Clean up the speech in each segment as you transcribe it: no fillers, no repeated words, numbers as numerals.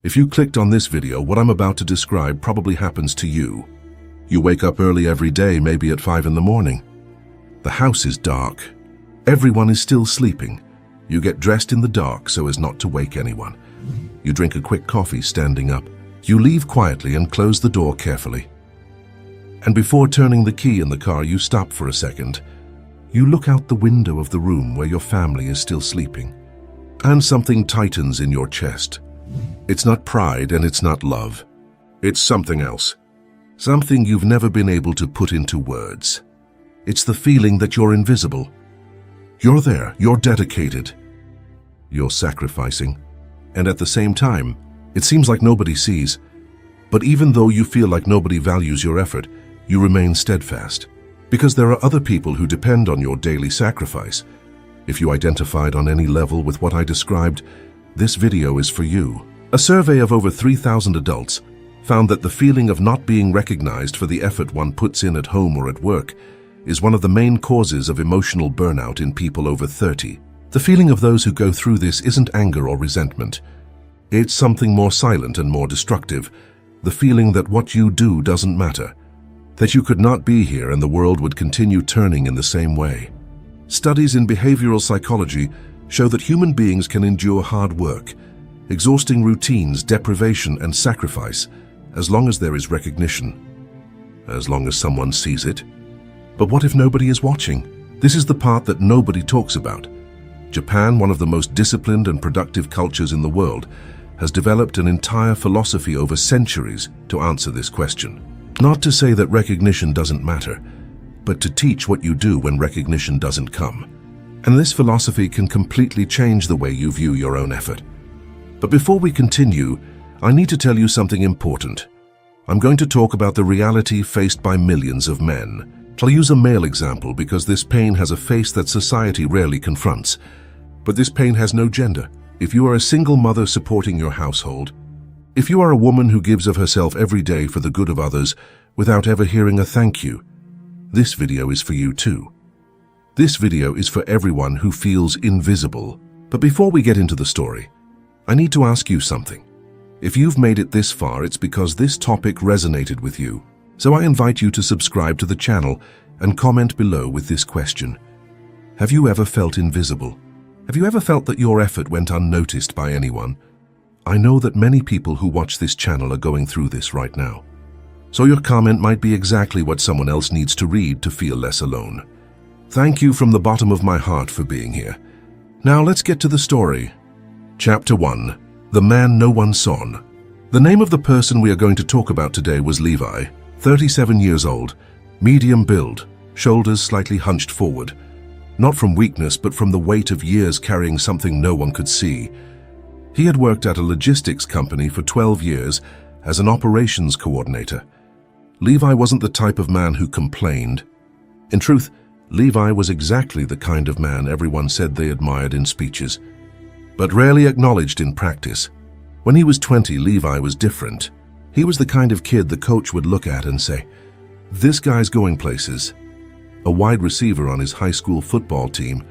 If you clicked on this video, what I'm about to describe probably happens to you. You wake up early every day, maybe at 5 in the morning. The house is dark. Everyone is still sleeping. You get dressed in the dark so as not to wake anyone. You drink a quick coffee standing up. You leave quietly and close the door carefully. And before turning the key in the car, you stop for a second. You look out the window of the room where your family is still sleeping. And something tightens in your chest. It's not pride and it's not love. It's something else. Something you've never been able to put into words. It's the feeling that you're invisible. You're there, you're dedicated. You're sacrificing. And at the same time, it seems like nobody sees. But even though you feel like nobody values your effort, you remain steadfast. Because there are other people who depend on your daily sacrifice. If you identified on any level with what I described, this video is for you. A survey of over 3,000 adults found that the feeling of not being recognized for the effort one puts in at home or at work is one of the main causes of emotional burnout in people over 30. The feeling of those who go through this isn't anger or resentment. It's something more silent and more destructive. The feeling that what you do doesn't matter. That you could not be here and the world would continue turning in the same way. Studies in behavioral psychology show that human beings can endure hard work, exhausting routines, deprivation, and sacrifice, as long as there is recognition, as long as someone sees it. But what if nobody is watching? This is the part that nobody talks about. Japan, one of the most disciplined and productive cultures in the world, has developed an entire philosophy over centuries to answer this question. Not to say that recognition doesn't matter, but to teach what you do when recognition doesn't come. And this philosophy can completely change the way you view your own effort. But before we continue, I need to tell you something important. I'm going to talk about the reality faced by millions of men. I'll use a male example because this pain has a face that society rarely confronts. But this pain has no gender. If you are a single mother supporting your household, if you are a woman who gives of herself every day for the good of others without ever hearing a thank you, this video is for you too. This video is for everyone who feels invisible. But before we get into the story, I need to ask you something. If you've made it this far, it's because this topic resonated with you. So I invite you to subscribe to the channel and comment below with this question. Have you ever felt invisible? Have you ever felt that your effort went unnoticed by anyone? I know that many people who watch this channel are going through this right now. So your comment might be exactly what someone else needs to read to feel less alone. Thank you from the bottom of my heart for being here. Now let's get to the story. Chapter 1. The Man No One Saw. The name of the person we are going to talk about today was Levi, 37 years old, medium build, shoulders slightly hunched forward. Not from weakness, but from the weight of years carrying something no one could see. He had worked at a logistics company for 12 years as an operations coordinator. Levi wasn't the type of man who complained. In truth, Levi was exactly the kind of man everyone said they admired in speeches, but rarely acknowledged in practice. When he was 20, Levi was different. He was the kind of kid the coach would look at and say, "This guy's going places." A wide receiver on his high school football team,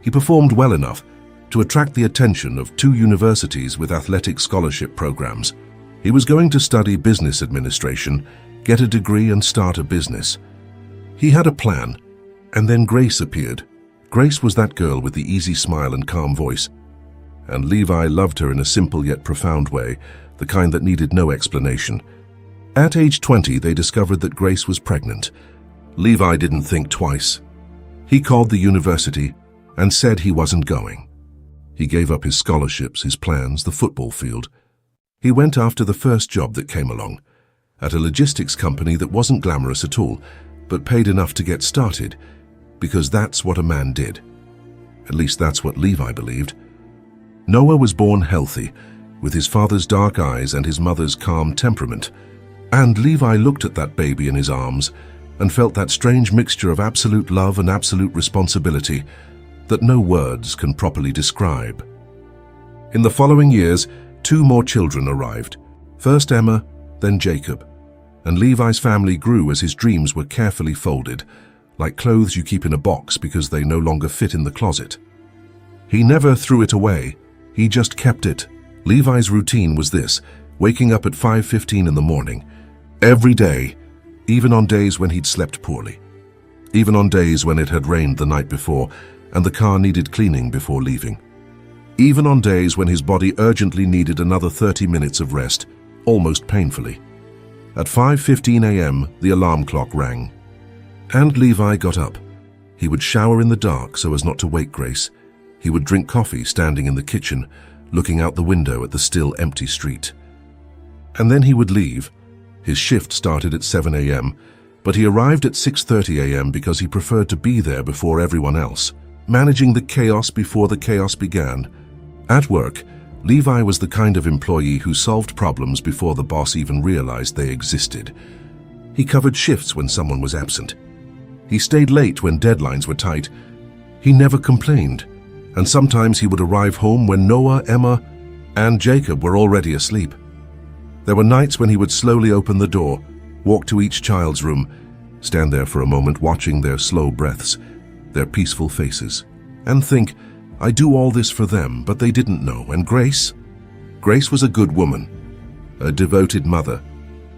he performed well enough to attract the attention of 2 universities with athletic scholarship programs. He was going to study business administration, get a degree, and start a business. He had a plan. And then Grace appeared. Grace was that girl with the easy smile and calm voice. And Levi loved her in a simple yet profound way, the kind that needed no explanation. At age 20, they discovered that Grace was pregnant. Levi didn't think twice. He called the university and said he wasn't going. He gave up his scholarships, his plans, the football field. He went after the first job that came along, at a logistics company that wasn't glamorous at all, but paid enough to get started, because that's what a man did. At least that's what Levi believed. Noah was born healthy, with his father's dark eyes and his mother's calm temperament. And Levi looked at that baby in his arms and felt that strange mixture of absolute love and absolute responsibility that no words can properly describe. In the following years, 2 more children arrived. First Emma, then Jacob. And Levi's family grew as his dreams were carefully folded, like clothes you keep in a box because they no longer fit in the closet. He never threw it away. He just kept it, Levi's routine was this: waking up at 5:15 in the morning, every day, even on days when he'd slept poorly, even on days when it had rained the night before and the car needed cleaning before leaving, even on days when his body urgently needed another 30 minutes of rest, almost painfully. At 5:15 a.m., the alarm clock rang. And Levi got up. He would shower in the dark so as not to wake Grace. He would drink coffee standing in the kitchen, looking out the window at the still empty street. And then he would leave. His shift started at 7 a.m., but he arrived at 6:30 a.m. because he preferred to be there before everyone else, managing the chaos before the chaos began. At work, Levi was the kind of employee who solved problems before the boss even realized they existed. He covered shifts when someone was absent. He stayed late when deadlines were tight. He never complained, and sometimes he would arrive home when Noah, Emma, and Jacob were already asleep. There were nights when he would slowly open the door, walk to each child's room, stand there for a moment watching their slow breaths, their peaceful faces, and think, I do all this for them, but they didn't know. And Grace? Grace was a good woman, a devoted mother.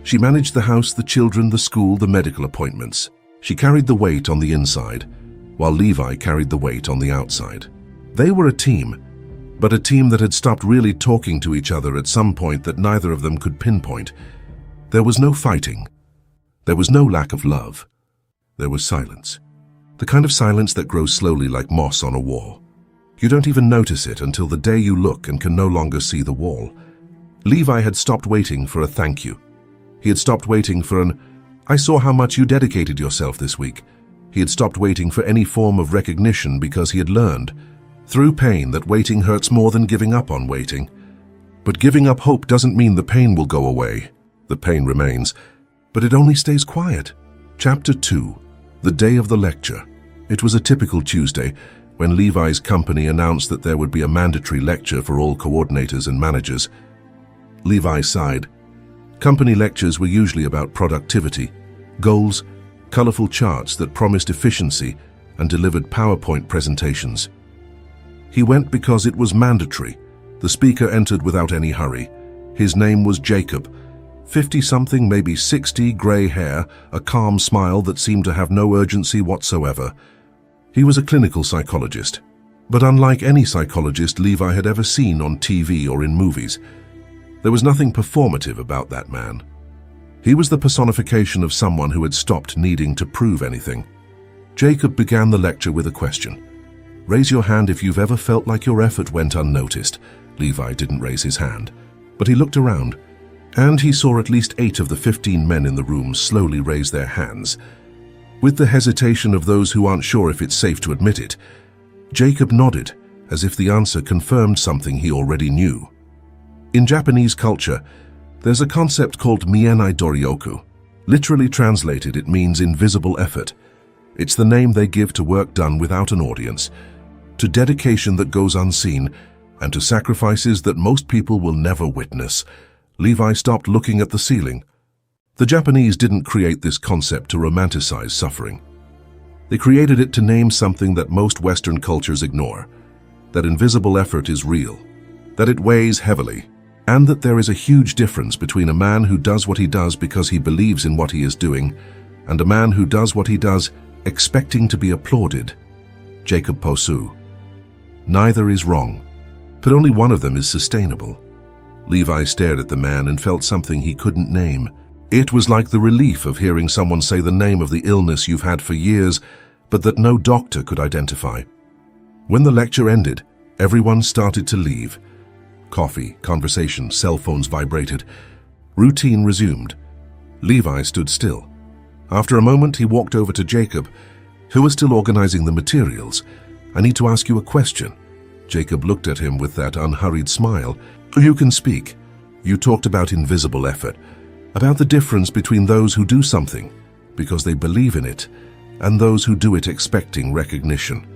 She managed the house, the children, the school, the medical appointments. She carried the weight on the inside, while Levi carried the weight on the outside. They were a team, but a team that had stopped really talking to each other at some point that neither of them could pinpoint. There was no fighting. There was no lack of love. There was silence. The kind of silence that grows slowly like moss on a wall. You don't even notice it until the day you look and can no longer see the wall. Levi had stopped waiting for a thank you. He had stopped waiting for an, I saw how much you dedicated yourself this week. He had stopped waiting for any form of recognition because he had learned, through pain, that waiting hurts more than giving up on waiting. But giving up hope doesn't mean the pain will go away. The pain remains, but it only stays quiet. Chapter 2. The day of the lecture. It was a typical Tuesday when Levi's company announced that there would be a mandatory lecture for all coordinators and managers. Levi sighed. Company lectures were usually about productivity, goals, colorful charts that promised efficiency and delivered PowerPoint presentations. He went because it was mandatory. The speaker entered without any hurry. His name was Jacob. 50-something, maybe 60, gray hair, a calm smile that seemed to have no urgency whatsoever. He was a clinical psychologist, but unlike any psychologist Levi had ever seen on TV or in movies. There was nothing performative about that man. He was the personification of someone who had stopped needing to prove anything. Jacob began the lecture with a question. Raise your hand if you've ever felt like your effort went unnoticed. Levi didn't raise his hand, but he looked around, and he saw at least 8 of the 15 men in the room slowly raise their hands. With the hesitation of those who aren't sure if it's safe to admit it, Jacob nodded, as if the answer confirmed something he already knew. In Japanese culture, there's a concept called mienai doryoku. Literally translated, it means invisible effort. It's the name they give to work done without an audience, to dedication that goes unseen, and to sacrifices that most people will never witness. Levi stopped looking at the ceiling. The Japanese didn't create this concept to romanticize suffering. They created it to name something that most Western cultures ignore, that invisible effort is real, that it weighs heavily, and that there is a huge difference between a man who does what he does because he believes in what he is doing, and a man who does what he does expecting to be applauded. Jacob Posu. Neither is wrong, but only one of them is sustainable. Levi stared at the man and felt something he couldn't name. It was like the relief of hearing someone say the name of the illness you've had for years, but that no doctor could identify. When the lecture ended, everyone started to leave. Coffee, conversation, cell phones vibrated. Routine resumed. Levi stood still. After a moment, he walked over to Jacob, who was still organizing the materials. I need to ask you a question. Jacob looked at him with that unhurried smile. You can speak. You talked about invisible effort, about the difference between those who do something because they believe in it and those who do it expecting recognition.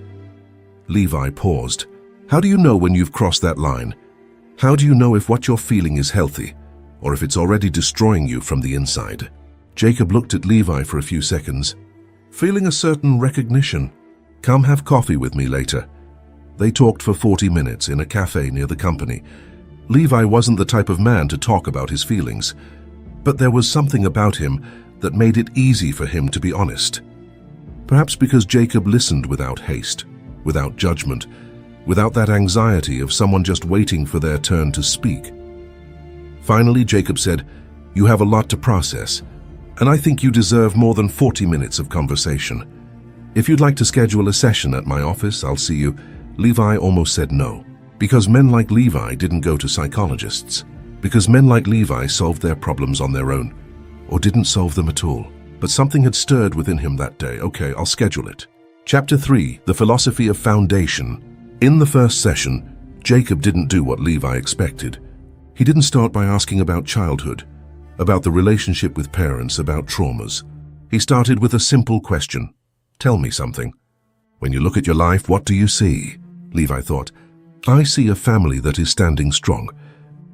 Levi paused. How do you know when you've crossed that line? How do you know if what you're feeling is healthy or if it's already destroying you from the inside? Jacob looked at Levi for a few seconds. Feeling a certain recognition. Come have coffee with me later. They talked for 40 minutes in a cafe near the company. Levi wasn't the type of man to talk about his feelings, but there was something about him that made it easy for him to be honest. Perhaps because Jacob listened without haste, without judgment, without that anxiety of someone just waiting for their turn to speak. Finally, Jacob said, "You have a lot to process, and I think you deserve more than 40 minutes of conversation. If you'd like to schedule a session at my office, I'll see you." Levi almost said no, because men like Levi didn't go to psychologists, because men like Levi solved their problems on their own, or didn't solve them at all. But something had stirred within him that day. Okay, I'll schedule it. Chapter 3, The Philosophy of Foundation. In the first session, Jacob didn't do what Levi expected. He didn't start by asking about childhood, about the relationship with parents, about traumas. He started with a simple question. Tell me something. When you look at your life, what do you see? Levi thought. I see a family that is standing strong,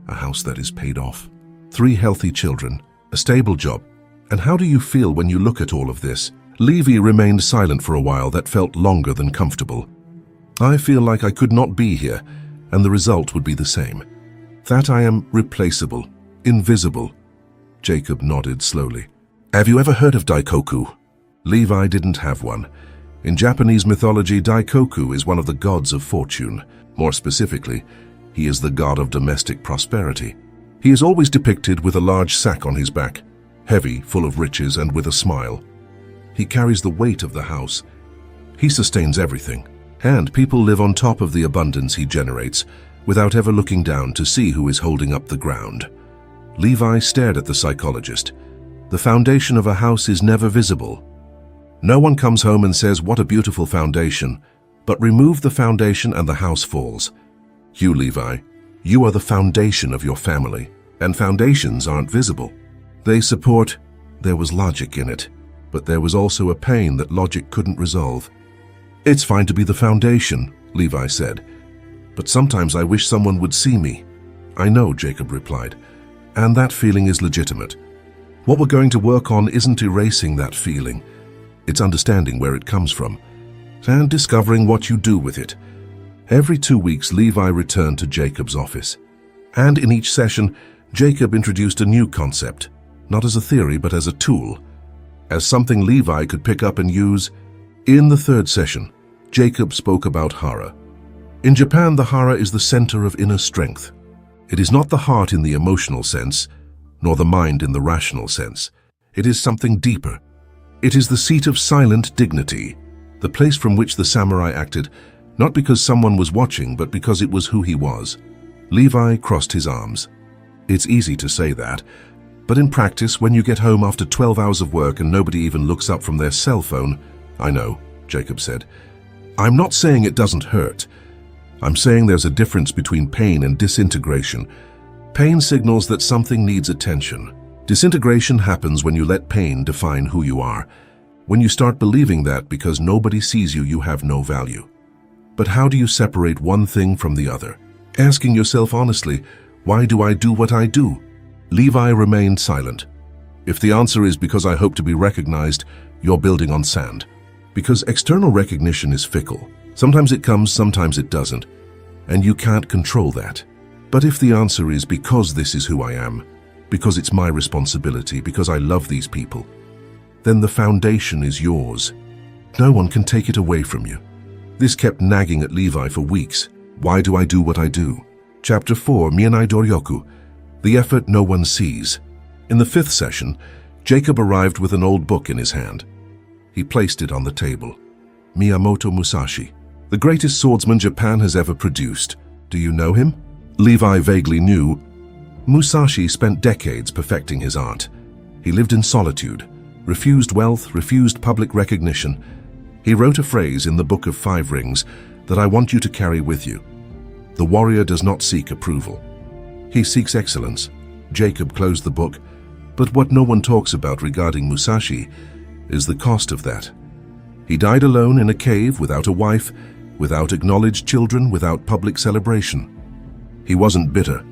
a house that is paid off, 3 healthy children, a stable job. And how do you feel when you look at all of this? Levi remained silent for a while that felt longer than comfortable. I feel like I could not be here, and the result would be the same. That I am replaceable, invisible. Jacob nodded slowly. Have you ever heard of Daikoku? Levi didn't have one. In Japanese mythology, Daikoku is one of the gods of fortune. More specifically, he is the god of domestic prosperity. He is always depicted with a large sack on his back, heavy, full of riches, and with a smile. He carries the weight of the house. He sustains everything, and people live on top of the abundance he generates, without ever looking down to see who is holding up the ground. Levi stared at the psychologist. The foundation of a house is never visible. No one comes home and says, "What a beautiful foundation," but remove the foundation and the house falls. You, Levi, you are the foundation of your family, and foundations aren't visible. They support. There was logic in it, but there was also a pain that logic couldn't resolve. It's fine to be the foundation, Levi said, but sometimes I wish someone would see me. I know, Jacob replied, and that feeling is legitimate. What we're going to work on isn't erasing that feeling. It's understanding where it comes from, and discovering what you do with it. Every 2 weeks, Levi returned to Jacob's office, and in each session, Jacob introduced a new concept, not as a theory, but as a tool, as something Levi could pick up and use. In the 3rd session, Jacob spoke about hara. In Japan, the hara is the center of inner strength. It is not the heart in the emotional sense, nor the mind in the rational sense. It is something deeper. It is the seat of silent dignity, the place from which the samurai acted, not because someone was watching, but because it was who he was. Levi crossed his arms. It's easy to say that, but in practice, when you get home after 12 hours of work and nobody even looks up from their cell phone, I know, Jacob said. I'm not saying it doesn't hurt. I'm saying there's a difference between pain and disintegration. Pain signals that something needs attention. Disintegration happens when you let pain define who you are. When you start believing that because nobody sees you, you have no value. But how do you separate one thing from the other? Asking yourself honestly, why do I do what I do? Levi remained silent. If the answer is because I hope to be recognized, you're building on sand. Because external recognition is fickle. Sometimes it comes, sometimes it doesn't. And you can't control that. But if the answer is because this is who I am, because it's my responsibility, because I love these people, then the foundation is yours. No one can take it away from you. This kept nagging at Levi for weeks. Why do I do what I do? Chapter 4, Mienai Doryoku, the effort no one sees. In the 5th session, Jacob arrived with an old book in his hand. He placed it on the table. Miyamoto Musashi, the greatest swordsman Japan has ever produced. Do you know him? Levi vaguely knew. Musashi spent decades perfecting his art. He lived in solitude, refused wealth, refused public recognition. He wrote a phrase in the Book of 5 Rings that I want you to carry with you. The warrior does not seek approval. He seeks excellence. Jacob closed the book, but what no one talks about regarding Musashi is the cost of that. He died alone in a cave without a wife, without acknowledged children, without public celebration. He wasn't bitter.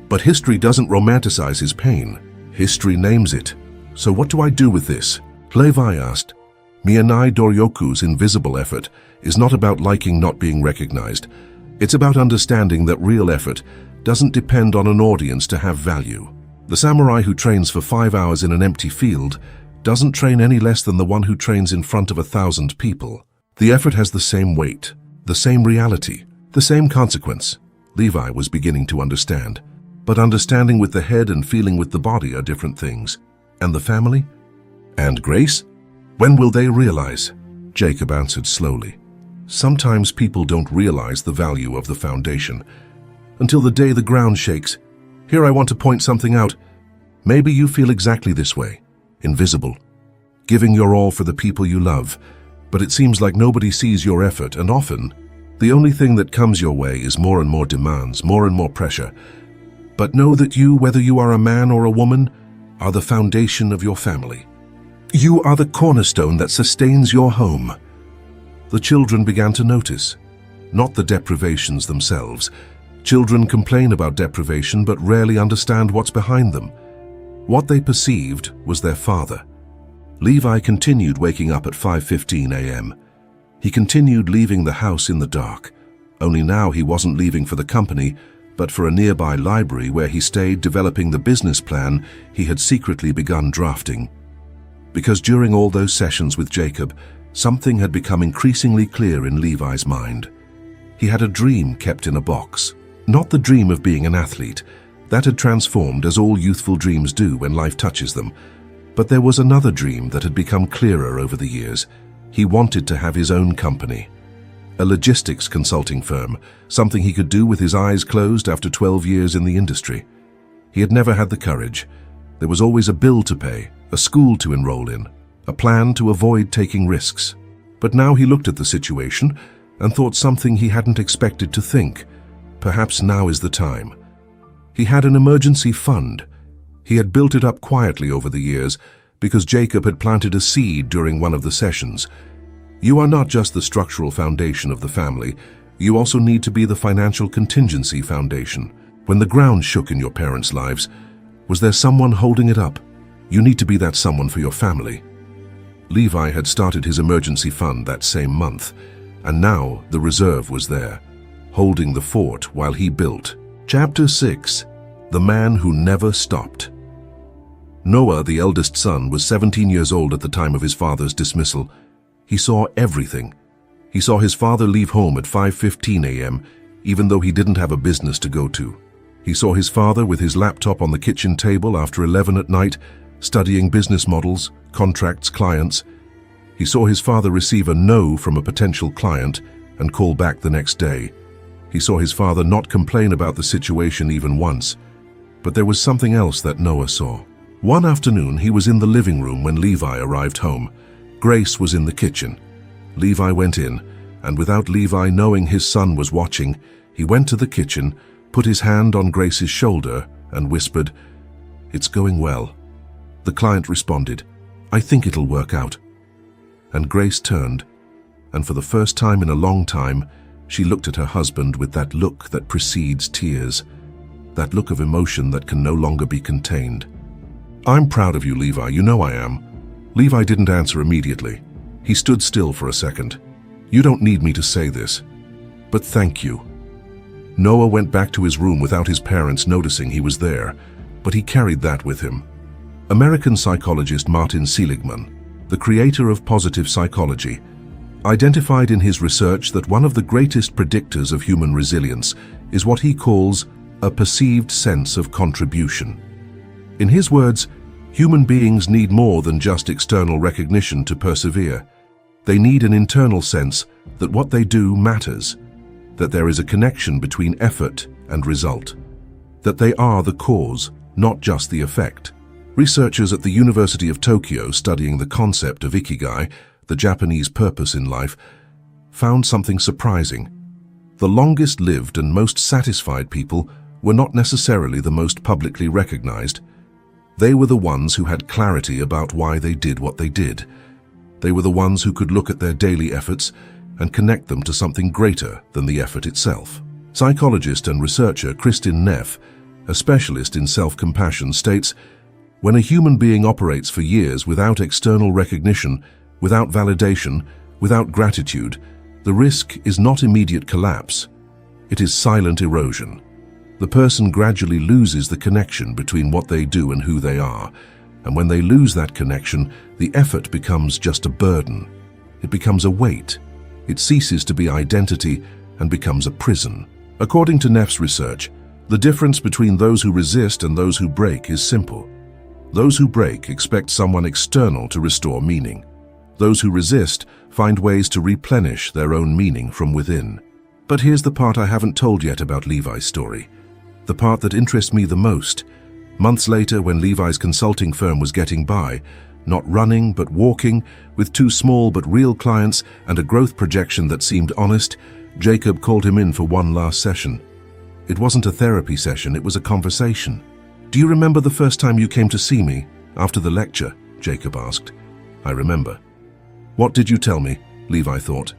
But history doesn't romanticize his pain. History names it. So what do I do with this? Levi asked. Mienai Doryoku's invisible effort is not about liking not being recognized. It's about understanding that real effort doesn't depend on an audience to have value. The samurai who trains for 5 hours in an empty field doesn't train any less than the one who trains in front of 1,000 people. The effort has the same weight, the same reality, the same consequence. Levi was beginning to understand. But understanding with the head and feeling with the body are different things. And the family? And Grace? When will they realize? Jacob answered slowly. Sometimes people don't realize the value of the foundation until the day the ground shakes. Here I want to point something out. Maybe you feel exactly this way. Invisible. Giving your all for the people you love. But it seems like nobody sees your effort, and often, the only thing that comes your way is more and more demands, more and more pressure. But know that you, whether you are a man or a woman, are the foundation of your family. You are the cornerstone that sustains your home. The children began to notice, not the deprivations themselves. Children complain about deprivation but rarely understand what's behind them. What they perceived was their father. Levi continued waking up at 5:15 a.m. He continued leaving the house in the dark, only now he wasn't leaving for the company, but for a nearby library where he stayed developing the business plan he had secretly begun drafting. Because during all those sessions with Jacob, something had become increasingly clear in Levi's mind. He had a dream kept in a box. Not the dream of being an athlete. That had transformed as all youthful dreams do when life touches them. But there was another dream that had become clearer over the years. He wanted to have his own company. A logistics consulting firm, something he could do with his eyes closed after 12 years in the industry. He had never had the courage. There was always a bill to pay, a school to enroll in, a plan to avoid taking risks. But now he looked at the situation and thought something he hadn't expected to think. Perhaps now is the time. He had an emergency fund. He had built it up quietly over the years because Jacob had planted a seed during one of the sessions. You are not just the structural foundation of the family, you also need to be the financial contingency foundation. When the ground shook in your parents' lives, was there someone holding it up? You need to be that someone for your family. Levi had started his emergency fund that same month, and now the reserve was there, holding the fort while he built. Chapter 6. The Man Who Never Stopped. Noah, the eldest son, was 17 years old at the time of his father's dismissal. He saw everything. He saw his father leave home at 5:15 a.m., even though he didn't have a business to go to. He saw his father with his laptop on the kitchen table after 11 at night, studying business models, contracts, clients. He saw his father receive a no from a potential client and call back the next day. He saw his father not complain about the situation even once. But there was something else that Noah saw. One afternoon, he was in the living room when Levi arrived home. Grace was in the kitchen. Levi went in, and without Levi knowing his son was watching, he went to the kitchen, put his hand on Grace's shoulder, and whispered, "It's going well." The client responded, "I think it'll work out." And Grace turned, and for the first time in a long time, she looked at her husband with that look that precedes tears, that look of emotion that can no longer be contained. "I'm proud of you, Levi, you know I am." Levi didn't answer immediately. He stood still for a second. "You don't need me to say this, but thank you." Noah went back to his room without his parents noticing he was there, but he carried that with him. American psychologist Martin Seligman, the creator of positive psychology, identified in his research that one of the greatest predictors of human resilience is what he calls a perceived sense of contribution. In his words, human beings need more than just external recognition to persevere. They need an internal sense that what they do matters, that there is a connection between effort and result, that they are the cause, not just the effect. Researchers at the University of Tokyo studying the concept of ikigai, the Japanese purpose in life, found something surprising. The longest-lived and most satisfied people were not necessarily the most publicly recognized. They were the ones who had clarity about why they did what they did. They were the ones who could look at their daily efforts and connect them to something greater than the effort itself. Psychologist and researcher Kristin Neff, a specialist in self-compassion, states, "When a human being operates for years without external recognition, without validation, without gratitude, the risk is not immediate collapse. It is silent erosion. The person gradually loses the connection between what they do and who they are, and when they lose that connection, the effort becomes just a burden. It becomes a weight. It ceases to be identity and becomes a prison. According to Neff's research, the difference between those who resist and those who break is simple. Those who break expect someone external to restore meaning. Those who resist find ways to replenish their own meaning from within. But here's the part I haven't told yet about Levi's story. The part that interests me the most. Months later, when Levi's consulting firm was getting by, not running but walking, with 2 small but real clients and a growth projection that seemed honest, Jacob called him in for one last session. It wasn't a therapy session, it was a conversation. "Do you remember the first time you came to see me, after the lecture?" Jacob asked. "I remember." "What did you tell me?" Levi thought.